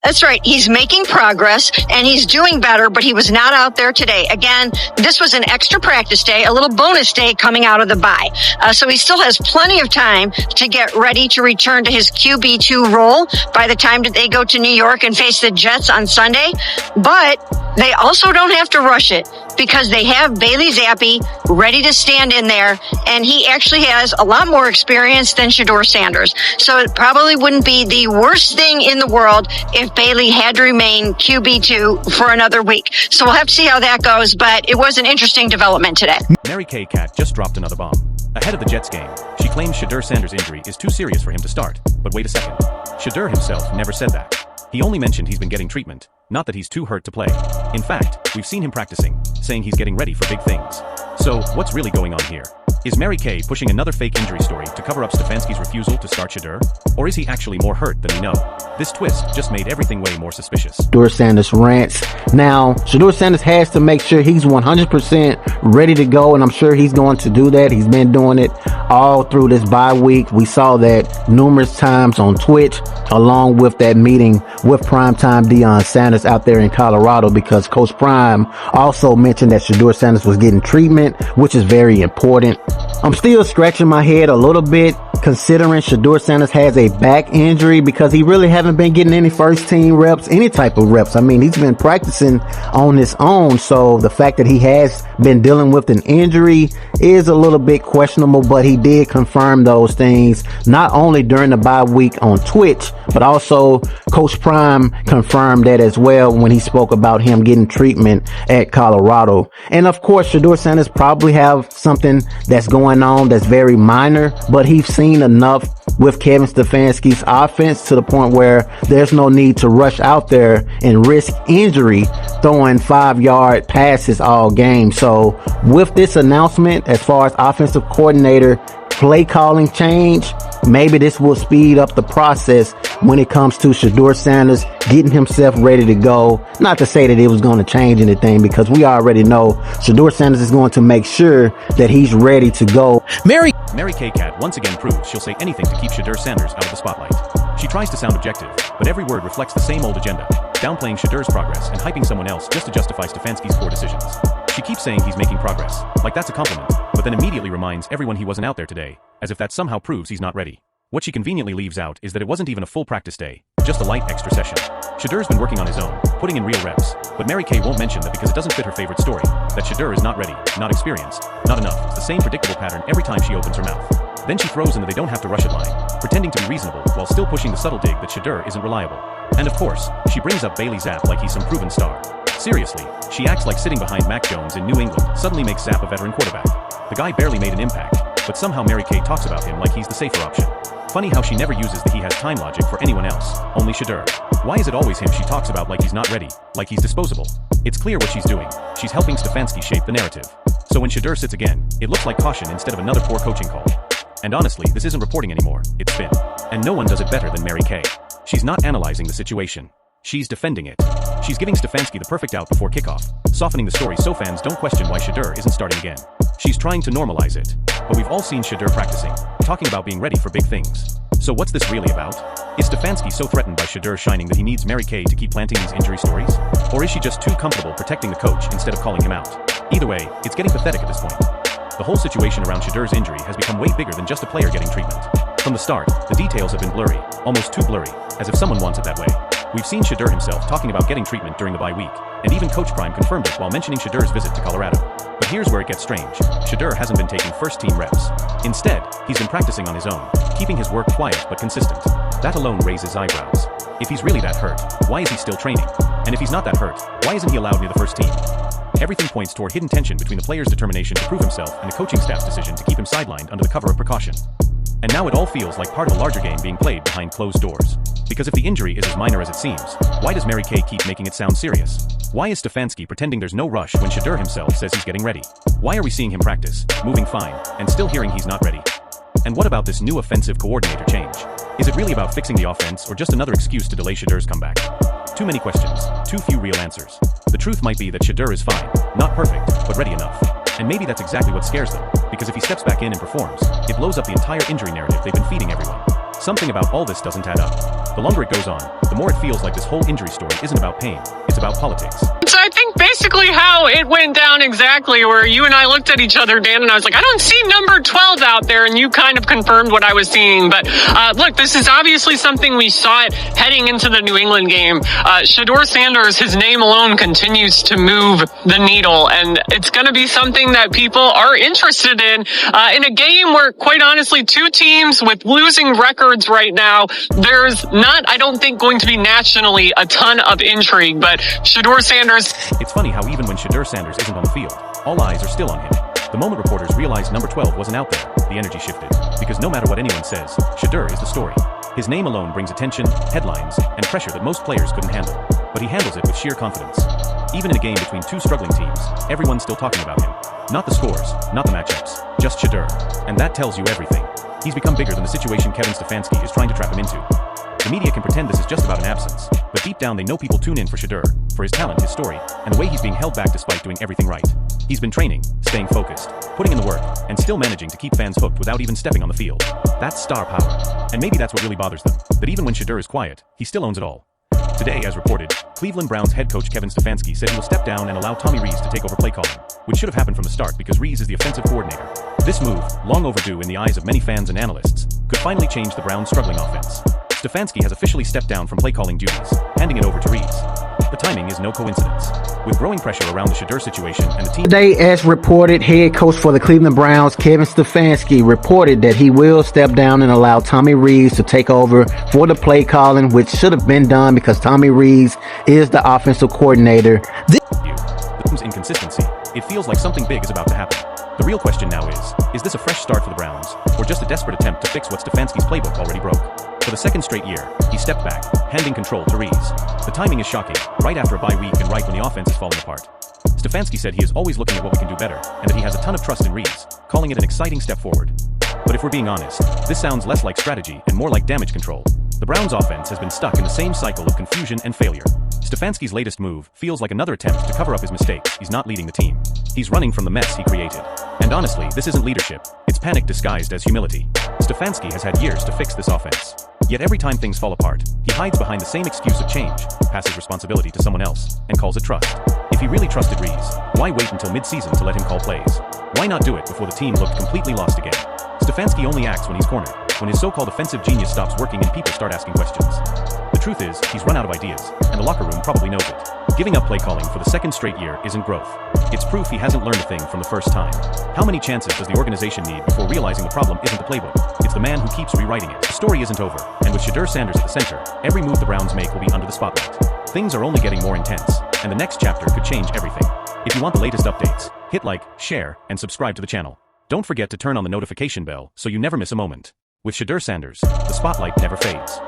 That's right. He's making progress and he's doing better, but he was not out there today. Again, this was an extra practice day, a little bonus day coming out of the bye. So he still has plenty of time to get ready to return to his QB2 role by the time that they go to New York and face the Jets on Sunday. But they also don't have to rush it because they have Bailey Zappi ready to stand in there, and he actually has a lot more experience than Shedeur Sanders. So it probably wouldn't be the worst thing in the world if Bailey had to remain QB2 for another week. So we'll have to see how that goes, but it was an interesting development today. Mary Kay Cabot just dropped another bomb. Ahead of the Jets game, she claims Shedeur Sanders' injury is too serious for him to start. But wait a second. Shedeur himself never said that. He only mentioned he's been getting treatment, not that he's too hurt to play. In fact, we've seen him practicing, saying he's getting ready for big things. So, what's really going on here? Is Mary Kay pushing another fake injury story to cover up Stefanski's refusal to start Shedeur? Or is he actually more hurt than we know? This twist just made everything way more suspicious. Shedeur Sanders rants. Now, Shedeur Sanders has to make sure he's 100% ready to go, and I'm sure he's going to do that. He's been doing it all through this bye week. We saw that numerous times on Twitch, along with that meeting with primetime Deion Sanders out there in Colorado, because Coach Prime also mentioned that Shedeur Sanders was getting treatment, which is very important. I'm still scratching my head a little bit considering Shedeur Sanders has a back injury, because he really haven't been getting any first team reps, any type of reps. I mean, he's been practicing on his own. So the fact that he has been dealing with an injury is a little bit questionable, but he did confirm those things not only during the bye week on Twitch, but also Coach Prime confirmed that as well when he spoke about him getting treatment at Colorado. And of course, Shedeur Sanders probably have something that's going on that's very minor, but he's seen enough with Kevin Stefanski's offense to the point where there's no need to rush out there and risk injury throwing 5-yard passes all game. So with this announcement, as far as offensive coordinator play calling change, maybe this will speed up the process when it comes to Shedeur Sanders getting himself ready to go. Not to say that it was going to change anything, because we already know Shedeur Sanders is going to make sure that he's ready to go. Mary Kay Cabot once again proves she'll say anything to keep Shedeur Sanders out of the spotlight. She tries to sound objective, but every word reflects the same old agenda, downplaying Shedeur's progress and hyping someone else just to justify Stefanski's poor decisions. She keeps saying he's making progress, like that's a compliment, but then immediately reminds everyone he wasn't out there today, as if that somehow proves he's not ready. What she conveniently leaves out is that it wasn't even a full practice day, just a light extra session. Shedeur's been working on his own, putting in real reps, but Mary Kay won't mention that because it doesn't fit her favorite story, that Shedeur is not ready, not experienced, not enough. It's the same predictable pattern every time she opens her mouth. Then she throws in that they don't have to rush it line, pretending to be reasonable while still pushing the subtle dig that Shedeur isn't reliable. And of course, she brings up Bailey Zapp like he's some proven star. Seriously, she acts like sitting behind Mac Jones in New England suddenly makes Zapp a veteran quarterback. The guy barely made an impact, but somehow Mary Kay talks about him like he's the safer option. Funny how she never uses the he has time logic for anyone else, only Shedeur. Why is it always him she talks about like he's not ready, like he's disposable? It's clear what she's doing. She's helping Stefanski shape the narrative. So when Shedeur sits again, it looks like caution instead of another poor coaching call. And honestly, this isn't reporting anymore, it's spin. And no one does it better than Mary Kay. She's not analyzing the situation. She's defending it. She's giving Stefanski the perfect out before kickoff, softening the story so fans don't question why Shedeur isn't starting again. She's trying to normalize it. But we've all seen Shedeur practicing, talking about being ready for big things. So what's this really about? Is Stefanski so threatened by Shedeur shining that he needs Mary Kay to keep planting these injury stories? Or is she just too comfortable protecting the coach instead of calling him out? Either way, it's getting pathetic at this point. The whole situation around Shedeur's injury has become way bigger than just a player getting treatment. From the start, the details have been blurry, almost too blurry, as if someone wants it that way. We've seen Shedeur himself talking about getting treatment during the bye week, and even Coach Prime confirmed it while mentioning Shedeur's visit to Colorado. But here's where it gets strange. Shedeur hasn't been taking first-team reps. Instead, he's been practicing on his own, keeping his work quiet but consistent. That alone raises eyebrows. If he's really that hurt, why is he still training? And if he's not that hurt, why isn't he allowed near the first team? Everything points toward hidden tension between the player's determination to prove himself and the coaching staff's decision to keep him sidelined under the cover of precaution. And now it all feels like part of a larger game being played behind closed doors. Because if the injury is as minor as it seems, why does Mary Kay keep making it sound serious? Why is Stefanski pretending there's no rush when Shedeur himself says he's getting ready? Why are we seeing him practice, moving fine, and still hearing he's not ready? And what about this new offensive coordinator change? Is it really about fixing the offense or just another excuse to delay Shedeur's comeback? Too many questions, too few real answers. The truth might be that Shedeur is fine, not perfect, but ready enough. And maybe that's exactly what scares them, because if he steps back in and performs, it blows up the entire injury narrative they've been feeding everyone. Something about all this doesn't add up. The longer it goes on, the more it feels like this whole injury story isn't about pain, it's about politics. So I think basically how it went down exactly, where you and I looked at each other, Dan, and I was like, I don't see number 12 out there, and you kind of confirmed what I was seeing. But look, this is obviously something we saw it heading into the New England game. Shedeur Sanders, his name alone continues to move the needle, and it's going to be something that people are interested in a game where, quite honestly, two teams with losing records right now, there's not, I don't think, going to be nationally a ton of intrigue, but Shedeur Sanders. It's funny how even when Shedeur Sanders isn't on the field, all eyes are still on him. The moment reporters realized number 12 wasn't out there, the energy shifted. Because no matter what anyone says, Shedeur is the story. His name alone brings attention, headlines, and pressure that most players couldn't handle. But he handles it with sheer confidence. Even in a game between two struggling teams, everyone's still talking about him. Not the scores, not the matchups, just Shedeur. And that tells you everything. He's become bigger than the situation Kevin Stefanski is trying to trap him into. The media can pretend this is just about an absence, but deep down they know people tune in for Shedeur, for his talent, his story, and the way he's being held back despite doing everything right. He's been training, staying focused, putting in the work, and still managing to keep fans hooked without even stepping on the field. That's star power. And maybe that's what really bothers them, that even when Shedeur is quiet, he still owns it all. Today, as reported, Cleveland Browns head coach Kevin Stefanski said he will step down and allow Tommy Rees to take over play calling, which should have happened from the start because Rees is the offensive coordinator. This move, long overdue in the eyes of many fans and analysts, could finally change the Browns' struggling offense. Stefanski has officially stepped down from play calling duties, handing it over to Rees. The timing is no coincidence. With growing pressure around the Shedeur situation and the team... Today, as reported, head coach for the Cleveland Browns, Kevin Stefanski, reported that he will step down and allow Tommy Rees to take over for the play calling, which should have been done because Tommy Rees is the offensive coordinator. The team's inconsistency. It feels like something big is about to happen. The real question now is this a fresh start for the Browns, or just a desperate attempt to fix what Stefanski's playbook already broke? For the second straight year, he stepped back, handing control to Rees. The timing is shocking, right after a bye week and right when the offense is falling apart. Stefanski said he is always looking at what we can do better, and that he has a ton of trust in Rees, calling it an exciting step forward. But if we're being honest, this sounds less like strategy and more like damage control. The Browns' offense has been stuck in the same cycle of confusion and failure. Stefanski's latest move feels like another attempt to cover up his mistakes. He's not leading the team. He's running from the mess he created. And honestly, this isn't leadership. It's panic disguised as humility. Stefanski has had years to fix this offense. Yet every time things fall apart, he hides behind the same excuse of change, passes responsibility to someone else, and calls it trust. If he really trusted Rees, why wait until mid-season to let him call plays? Why not do it before the team looked completely lost again? Stefanski only acts when he's cornered, when his so-called offensive genius stops working and people start asking questions. The truth is, he's run out of ideas, and the locker room probably knows it. Giving up play calling for the second straight year isn't growth. It's proof he hasn't learned a thing from the first time. How many chances does the organization need before realizing the problem isn't the playbook? It's the man who keeps rewriting it. The story isn't over, and with Shedeur Sanders at the center, every move the Browns make will be under the spotlight. Things are only getting more intense, and the next chapter could change everything. If you want the latest updates, hit like, share, and subscribe to the channel. Don't forget to turn on the notification bell so you never miss a moment. With Shedeur Sanders, the spotlight never fades.